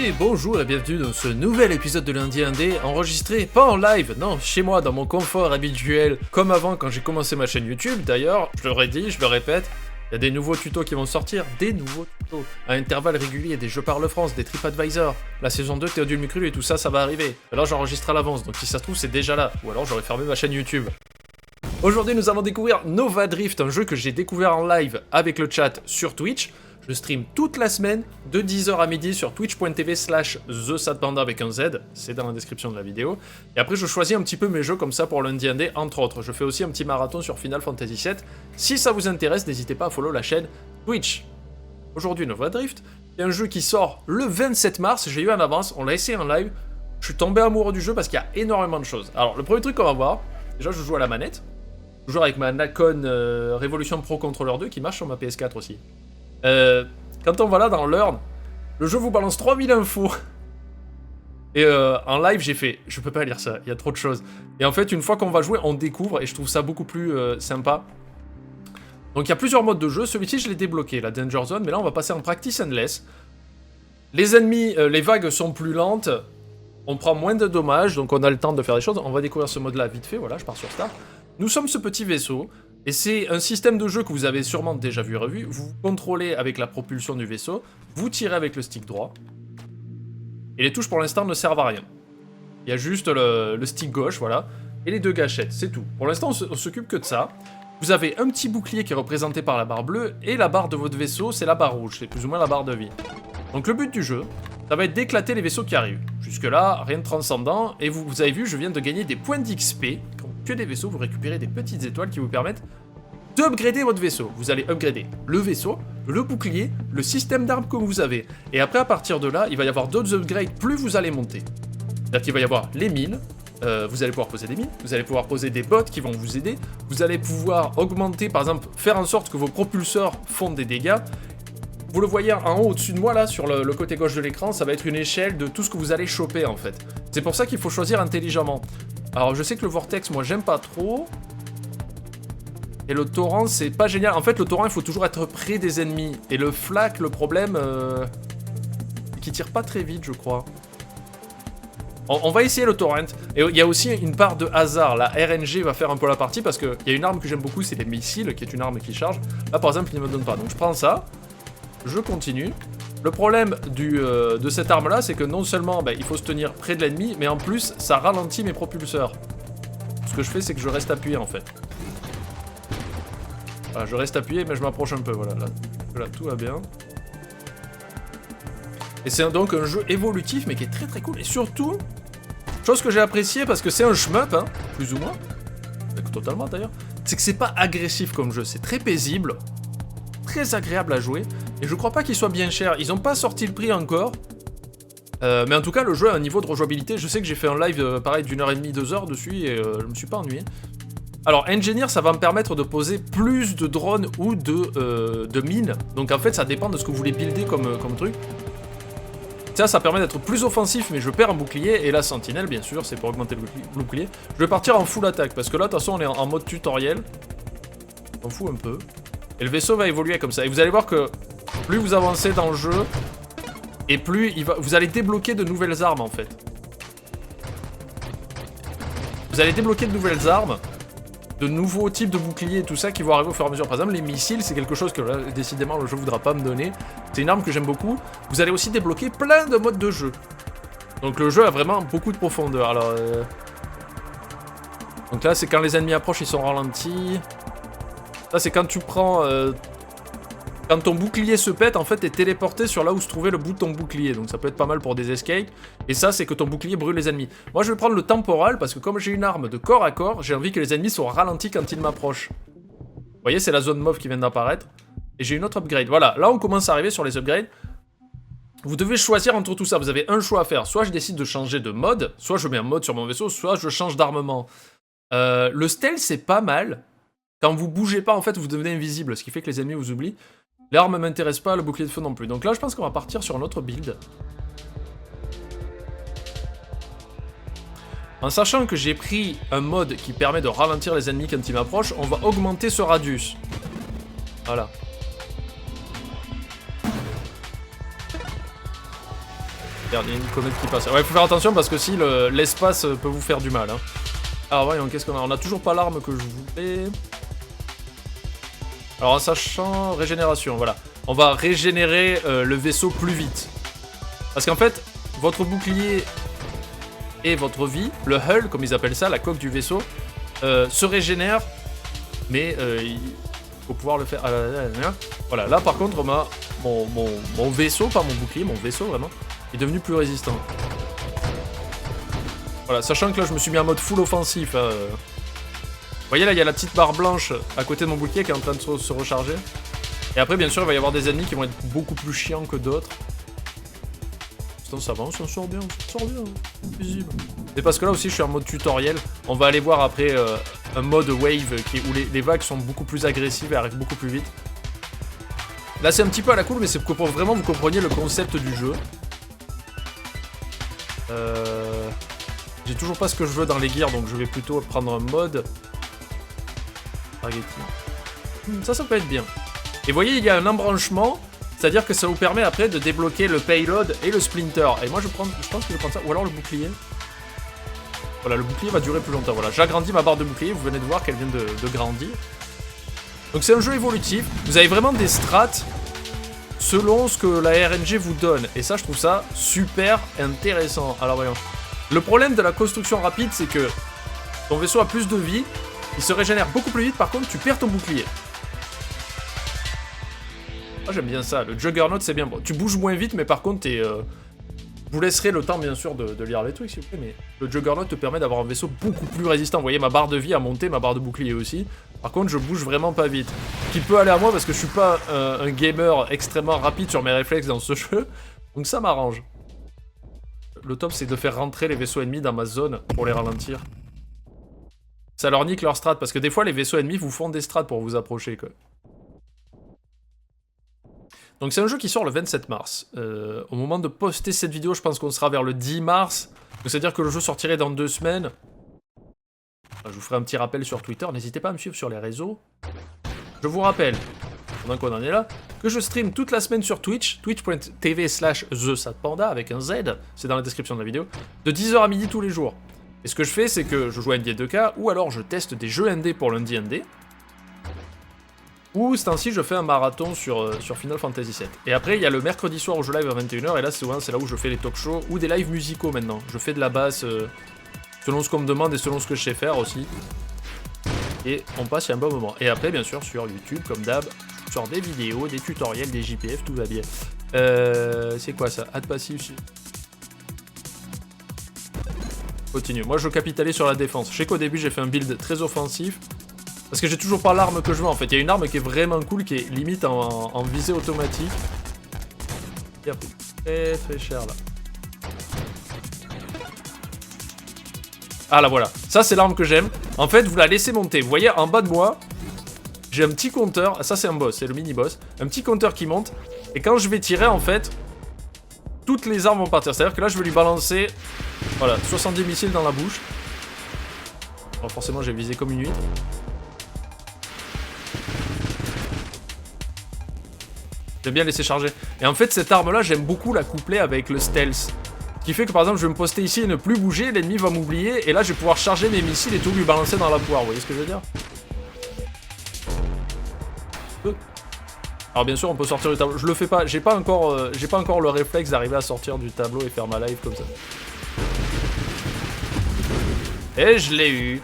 Et bonjour et bienvenue dans ce nouvel épisode de Lundi Indé, enregistré pas en live, non, chez moi, dans mon confort habituel, comme avant quand j'ai commencé ma chaîne YouTube. D'ailleurs, je l'aurais dit, je le répète, il y a des nouveaux tutos qui vont sortir, des nouveaux tutos, à intervalles réguliers, des Jeux Parle France, des TripAdvisor, la saison 2 Théodule Mucrulu et tout ça, ça va arriver. Alors j'enregistre à l'avance, donc si ça se trouve c'est déjà là, ou alors j'aurais fermé ma chaîne YouTube. Aujourd'hui nous allons découvrir Nova Drift, un jeu que j'ai découvert en live avec le chat sur Twitch. Je stream toute la semaine, de 10h à midi sur twitch.tv/TheSadPanda avec un Z, c'est dans la description de la vidéo. Et après je choisis un petit peu mes jeux comme ça pour Lundi Indé, entre autres. Je fais aussi un petit marathon sur Final Fantasy VII. Si ça vous intéresse, n'hésitez pas à follow la chaîne Twitch. Aujourd'hui Nova Drift, c'est un jeu qui sort le 27 mars, j'ai eu en avance, on l'a essayé en live. Je suis tombé amoureux du jeu parce qu'il y a énormément de choses. Alors le premier truc qu'on va voir, déjà je joue à la manette. Je joue avec ma Nacon Revolution Pro Controller 2 qui marche sur ma PS4 aussi. Quand on va là dans l'urne, le jeu vous balance 3000 infos. Et en live, j'ai fait, je peux pas lire ça, il y a trop de choses. Et en fait, une fois qu'on va jouer, on découvre, et je trouve ça beaucoup plus sympa. Donc il y a plusieurs modes de jeu, celui-ci je l'ai débloqué, la Danger Zone, mais là on va passer en Practice Endless. Les ennemis, les vagues sont plus lentes, on prend moins de dommages, donc on a le temps de faire des choses. On va découvrir ce mode-là vite fait, voilà, je pars sur Start. Nous sommes ce petit vaisseau. Et c'est un système de jeu que vous avez sûrement déjà vu et revu. Vous contrôlez avec la propulsion du vaisseau, vous tirez avec le stick droit. Et les touches pour l'instant ne servent à rien. Il y a juste le stick gauche, voilà. Et les deux gâchettes, c'est tout. Pour l'instant, on s'occupe que de ça. Vous avez un petit bouclier qui est représenté par la barre bleue. Et la barre de votre vaisseau, c'est la barre rouge. C'est plus ou moins la barre de vie. Donc le but du jeu, ça va être d'éclater les vaisseaux qui arrivent. Jusque là, rien de transcendant. Et vous avez vu, je viens de gagner des points d'XP. Que des vaisseaux, vous récupérez des petites étoiles qui vous permettent d'upgrader votre vaisseau. Vous allez upgrader le vaisseau, le bouclier, le système d'armes que vous avez. Et après, à partir de là, il va y avoir d'autres upgrades plus vous allez monter. C'est-à-dire qu'il va y avoir les mines, vous allez pouvoir poser des mines, vous allez pouvoir poser des bots qui vont vous aider, vous allez pouvoir augmenter, par exemple, faire en sorte que vos propulseurs font des dégâts. Vous le voyez en haut au-dessus de moi, là, sur le côté gauche de l'écran, ça va être une échelle de tout ce que vous allez choper, en fait. C'est pour ça qu'il faut choisir intelligemment. Alors je sais que le vortex, moi j'aime pas trop. Et le torrent, c'est pas génial. En fait, le torrent, il faut toujours être près des ennemis. Et le flak, le problème, c'est qu'il tire pas très vite, je crois. On va essayer le torrent. Et il y a aussi une part de hasard. La RNG va faire un peu la partie parce qu'il y a une arme que j'aime beaucoup, c'est les missiles, qui est une arme qui charge. Là, par exemple, il ne me donne pas. Donc je prends ça. Je continue. Le problème de cette arme-là, c'est que non seulement il faut se tenir près de l'ennemi, mais en plus, ça ralentit mes propulseurs. Ce que je fais, c'est que je reste appuyé, en fait. Voilà, je reste appuyé, mais je m'approche un peu, voilà. Là, tout va bien. Et c'est donc un jeu évolutif, mais qui est très très cool. Et surtout, chose que j'ai appréciée, parce que c'est un shmup, hein, plus ou moins, totalement d'ailleurs, c'est que c'est pas agressif comme jeu, c'est très paisible. Très agréable à jouer, et je crois pas qu'il soit bien cher. Ils ont pas sorti le prix encore, mais en tout cas le jeu a un niveau de rejouabilité. Je sais que j'ai fait un live pareil d'1h30, 2h dessus, et je me suis pas ennuyé. Alors Engineer, ça va me permettre de poser plus de drones ou de mines, donc en fait ça dépend de ce que vous voulez builder comme truc. Ça permet d'être plus offensif, mais je perds un bouclier, et la sentinelle bien sûr, c'est pour augmenter le bouclier. Je vais partir en full attaque, parce que là de toute façon on est en mode tutoriel. On s'en fout un peu. Et le vaisseau va évoluer comme ça. Et vous allez voir que plus vous avancez dans le jeu, et plus vous allez débloquer de nouvelles armes en fait. Vous allez débloquer de nouvelles armes, de nouveaux types de boucliers et tout ça qui vont arriver au fur et à mesure. Par exemple, les missiles, c'est quelque chose que là, décidément le jeu voudra pas me donner. C'est une arme que j'aime beaucoup. Vous allez aussi débloquer plein de modes de jeu. Donc le jeu a vraiment beaucoup de profondeur. Alors, donc là, c'est quand les ennemis approchent, ils sont ralentis. Ça, c'est quand tu prends... quand ton bouclier se pète, en fait, t'es téléporté sur là où se trouvait le bout de ton bouclier. Donc ça peut être pas mal pour des escapes. Et ça, c'est que ton bouclier brûle les ennemis. Moi, je vais prendre le temporal, parce que comme j'ai une arme de corps à corps, j'ai envie que les ennemis soient ralentis quand ils m'approchent. Vous voyez, c'est la zone mauve qui vient d'apparaître. Et j'ai une autre upgrade. Voilà, là, on commence à arriver sur les upgrades. Vous devez choisir entre tout ça. Vous avez un choix à faire. Soit je décide de changer de mode, soit je mets un mode sur mon vaisseau, soit je change d'armement. Le stealth, c'est pas mal. Quand vous bougez pas, en fait, vous devenez invisible, ce qui fait que les ennemis vous oublient. L'arme m'intéresse pas, le bouclier de feu non plus. Donc là, je pense qu'on va partir sur un autre build. En sachant que j'ai pris un mode qui permet de ralentir les ennemis quand ils m'approchent, on va augmenter ce radius. Voilà. Regarde, il y a une comète qui passe. Ouais, faut faire attention parce que si l'espace peut vous faire du mal. Hein. Alors voyons, qu'est-ce qu'on a? On a toujours pas l'arme que je voulais. Alors en sachant régénération, voilà. On va régénérer le vaisseau plus vite. Parce qu'en fait, votre bouclier et votre vie, le hull, comme ils appellent ça, la coque du vaisseau, se régénère, mais il faut pouvoir le faire. Voilà, là par contre, mon vaisseau, pas mon bouclier, mon vaisseau vraiment, est devenu plus résistant. Voilà, sachant que là je me suis mis en mode full offensif. Vous voyez là, il y a la petite barre blanche à côté de mon bouclier qui est en train de se recharger. Et après, bien sûr, il va y avoir des ennemis qui vont être beaucoup plus chiants que d'autres. Ça va, on s'en sort bien, visible. Et parce que là aussi, je suis en mode tutoriel. On va aller voir après un mode wave où les vagues sont beaucoup plus agressives et arrivent beaucoup plus vite. Là, c'est un petit peu à la cool, mais c'est pour vraiment vous compreniez le concept du jeu. J'ai toujours pas ce que je veux dans les gears, donc je vais plutôt prendre un mode. Ça peut être bien. Et vous voyez, il y a un embranchement. C'est-à-dire que ça vous permet après de débloquer le payload et le splinter. Et moi je pense que je vais prendre ça. Ou alors le bouclier. Voilà, le bouclier va durer plus longtemps. Voilà, j'agrandis ma barre de bouclier. Vous venez de voir qu'elle vient de grandir. Donc c'est un jeu évolutif. Vous avez vraiment des strats selon ce que la RNG vous donne. Et ça, je trouve ça super intéressant. Alors voyons. Le problème de la construction rapide, c'est que ton vaisseau a plus de vie. Il se régénère beaucoup plus vite. Par contre, tu perds ton bouclier. Ah, j'aime bien ça, le Juggernaut c'est bien. Bon, tu bouges moins vite, mais par contre, vous laisserez le temps bien sûr de lire les trucs s'il vous plaît, mais le Juggernaut te permet d'avoir un vaisseau beaucoup plus résistant. Vous voyez, ma barre de vie a monté, ma barre de bouclier aussi. Par contre, je bouge vraiment pas vite. Ce qui peut aller à moi parce que je suis pas un gamer extrêmement rapide sur mes réflexes dans ce jeu, donc ça m'arrange. Le top, c'est de faire rentrer les vaisseaux ennemis dans ma zone pour les ralentir. Ça leur nique leur strat, parce que des fois, les vaisseaux ennemis vous font des strats pour vous approcher, quoi. Donc c'est un jeu qui sort le 27 mars. Au moment de poster cette vidéo, je pense qu'on sera vers le 10 mars. C'est-à-dire que le jeu sortirait dans 2 semaines. Je vous ferai un petit rappel sur Twitter. N'hésitez pas à me suivre sur les réseaux. Je vous rappelle, pendant qu'on en est là, que je stream toute la semaine sur Twitch. Twitch.tv/TheSatPanda avec un Z. C'est dans la description de la vidéo. De 10h à midi tous les jours. Et ce que je fais, c'est que je joue à NBA 2K. Ou alors je teste des jeux ND pour lundi ND. Ou ce temps-ci, je fais un marathon sur Final Fantasy VII. Et après, il y a le mercredi soir où je live à 21h, et là, c'est là où je fais les talk shows, ou des lives musicaux maintenant. Je fais de la basse selon ce qu'on me demande et selon ce que je sais faire aussi. Et on passe un bon moment. Et après, bien sûr, sur YouTube, comme d'hab, je sors des vidéos, des tutoriels, des JPF, tout va bien. C'est quoi ça? Add passif. Continue. Moi, je capitalise sur la défense. Je sais qu'au début, j'ai fait un build très offensif. Parce que j'ai toujours pas l'arme que je veux en fait. Il y a une arme qui est vraiment cool, qui est limite en visée automatique. Il coûte très très cher là. Ah là voilà. Ça c'est l'arme que j'aime. En fait vous la laissez monter. Vous voyez en bas de moi, j'ai un petit compteur. Ça c'est un boss, c'est le mini boss. Un petit compteur qui monte. Et quand je vais tirer en fait, toutes les armes vont partir. C'est à dire que là je vais lui balancer, voilà, 70 missiles dans la bouche. Alors forcément j'ai visé comme une huître. J'aime bien laisser charger. Et en fait, cette arme-là, j'aime beaucoup la coupler avec le stealth. Ce qui fait que, par exemple, je vais me poster ici et ne plus bouger, l'ennemi va m'oublier, et là, je vais pouvoir charger mes missiles et tout lui balancer dans la poire. Vous voyez ce que je veux dire? Alors, bien sûr, on peut sortir du tableau. Je le fais pas. J'ai pas encore le réflexe d'arriver à sortir du tableau et faire ma live comme ça. Et je l'ai eu.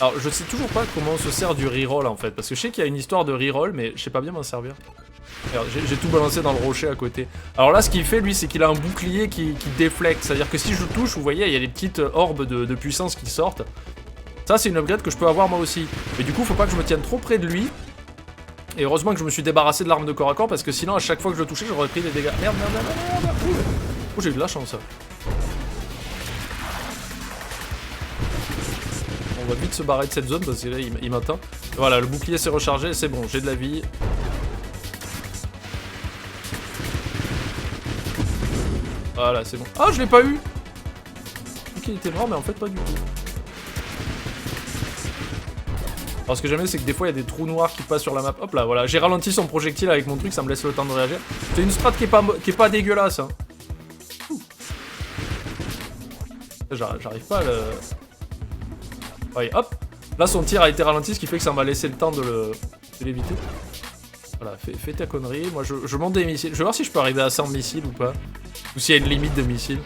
Alors, je sais toujours pas comment on se sert du reroll en fait, parce que je sais qu'il y a une histoire de reroll, mais je sais pas bien m'en servir. J'ai tout balancé dans le rocher à côté. Alors là, ce qu'il fait, lui, c'est qu'il a un bouclier qui déflecte, c'est-à-dire que si je touche, vous voyez, il y a des petites orbes de puissance qui sortent. Ça, c'est une upgrade que je peux avoir moi aussi. Mais du coup, faut pas que je me tienne trop près de lui. Et heureusement que je me suis débarrassé de l'arme de corps à corps, parce que sinon, à chaque fois que je le touchais, j'aurais pris des dégâts. Merde. Oh, j'ai eu de la chance, ça. On va vite se barrer de cette zone parce que là il m'attend. Voilà, le bouclier s'est rechargé, c'est bon, j'ai de la vie. Voilà, c'est bon. Ah, je l'ai pas eu. Ok, il était mort, mais en fait pas du tout. Alors ce que j'aime, c'est que des fois, il y a des trous noirs qui passent sur la map. Hop là, voilà. J'ai ralenti son projectile avec mon truc, ça me laisse le temps de réagir. C'est une strat qui est pas dégueulasse. Hein. J'arrive pas à le... Ouais, hop. Là, son tir a été ralenti, ce qui fait que ça m'a laissé le temps de l'éviter. Voilà, fais ta connerie. Moi, je monte des missiles. Je vais voir si je peux arriver à 100 missiles ou pas. Ou s'il y a une limite de missiles.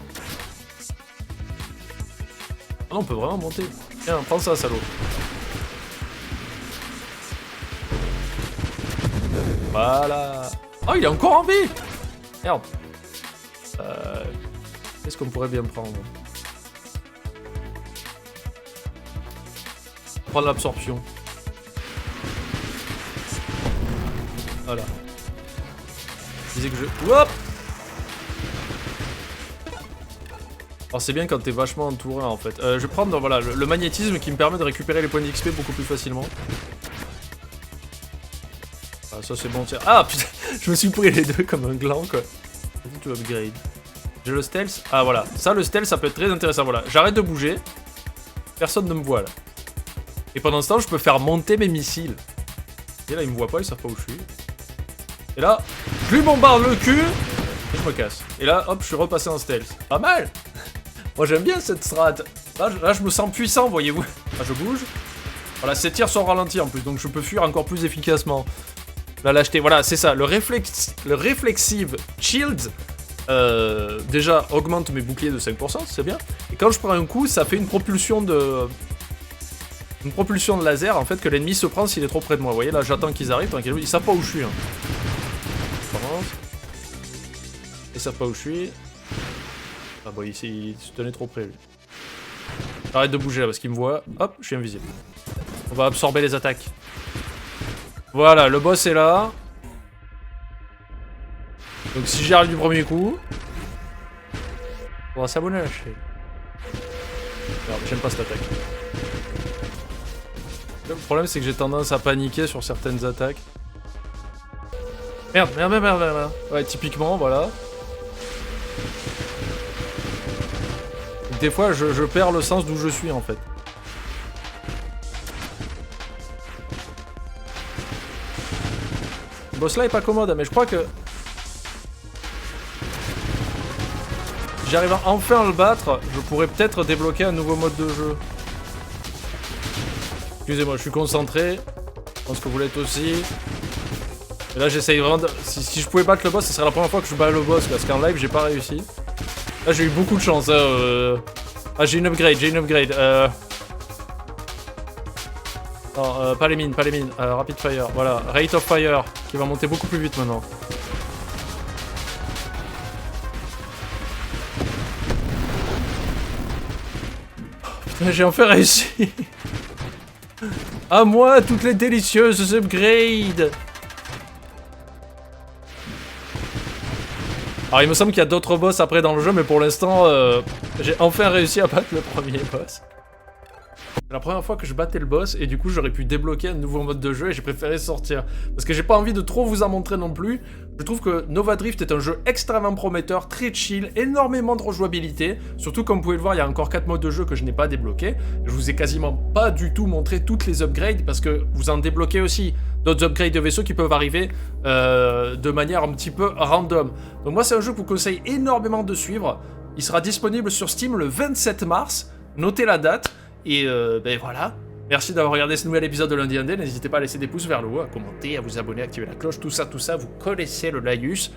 Ah non, on peut vraiment monter. Tiens, prends ça, salaud. Voilà. Oh, il est encore en vie. Merde. Qu'est-ce qu'on pourrait bien prendre? Prendre l'absorption. Voilà. Je disais que je... Hop. Alors c'est bien quand t'es vachement entouré en fait. Je vais prendre voilà, le magnétisme qui me permet de récupérer les points d'XP beaucoup plus facilement. Ah, ça c'est bon, tiens. Ah putain, je me suis pris les deux comme un gland quoi. Vas-y, tu upgrade. J'ai le stealth. Ah voilà, ça le stealth ça peut être très intéressant. Voilà, j'arrête de bouger. Personne ne me voit là. Et pendant ce temps, je peux faire monter mes missiles. Et là, ils me voient pas, ils savent pas où je suis. Et là, je lui bombarde le cul. Et je me casse. Et là, hop, je suis repassé en stealth. Pas mal. Moi, j'aime bien cette strat. Là, je me sens puissant, voyez-vous. Là, je bouge. Voilà, ces tirs sont ralentis en plus, donc je peux fuir encore plus efficacement. La lâcheté, voilà, c'est ça. Le Reflexive Shield, déjà, augmente mes boucliers de 5%, c'est bien. Et quand je prends un coup, ça fait une propulsion de laser, en fait, que l'ennemi se prend s'il est trop près de moi. Vous voyez, là, j'attends qu'ils arrivent, tranquillement. Ils savent pas où je suis. Hein. Ils savent pas où je suis. Ah bon, il se tenait trop près, lui. J'arrête de bouger, là, parce qu'il me voit. Hop, je suis invisible. On va absorber les attaques. Voilà, le boss est là. Donc si j'y arrive du premier coup... On va s'abonner à la chaîne. J'aime pas cette attaque. Le problème c'est que j'ai tendance à paniquer sur certaines attaques. Merde. Ouais, typiquement, voilà. Des fois, je perds le sens d'où je suis, en fait. Le boss là est pas commode, mais je crois que... Si j'arrive enfin à le battre, je pourrais peut-être débloquer un nouveau mode de jeu. Excusez-moi, je suis concentré. Je pense que vous l'êtes aussi. Et là, j'essaye vraiment de... Si je pouvais battre le boss, ce serait la première fois que je bats le boss, parce qu'en live, j'ai pas réussi. Là, j'ai eu beaucoup de chance. Ah, j'ai une upgrade, Non, pas les mines. Rapid fire, voilà. Rate of fire, qui va monter beaucoup plus vite maintenant. Oh, putain, j'ai enfin réussi. À moi, toutes les délicieuses upgrades. Alors il me semble qu'il y a d'autres boss après dans le jeu, mais pour l'instant, j'ai enfin réussi à battre le premier boss. C'est la première fois que je battais le boss, et du coup j'aurais pu débloquer un nouveau mode de jeu, et j'ai préféré sortir. Parce que j'ai pas envie de trop vous en montrer non plus. Je trouve que Nova Drift est un jeu extrêmement prometteur, très chill, énormément de rejouabilité. Surtout comme vous pouvez le voir, il y a encore 4 modes de jeu que je n'ai pas débloqués. Je vous ai quasiment pas du tout montré toutes les upgrades, parce que vous en débloquez aussi d'autres upgrades de vaisseaux qui peuvent arriver de manière un petit peu random. Donc moi c'est un jeu que je vous conseille énormément de suivre. Il sera disponible sur Steam le 27 mars, notez la date, et ben voilà. Merci d'avoir regardé ce nouvel épisode de Lundi Indé, n'hésitez pas à laisser des pouces vers le haut, à commenter, à vous abonner, à activer la cloche, tout ça, vous connaissez le laïus.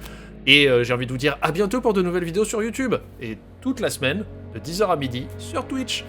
Et j'ai envie de vous dire à bientôt pour de nouvelles vidéos sur YouTube, et toute la semaine, de 10h à midi, sur Twitch.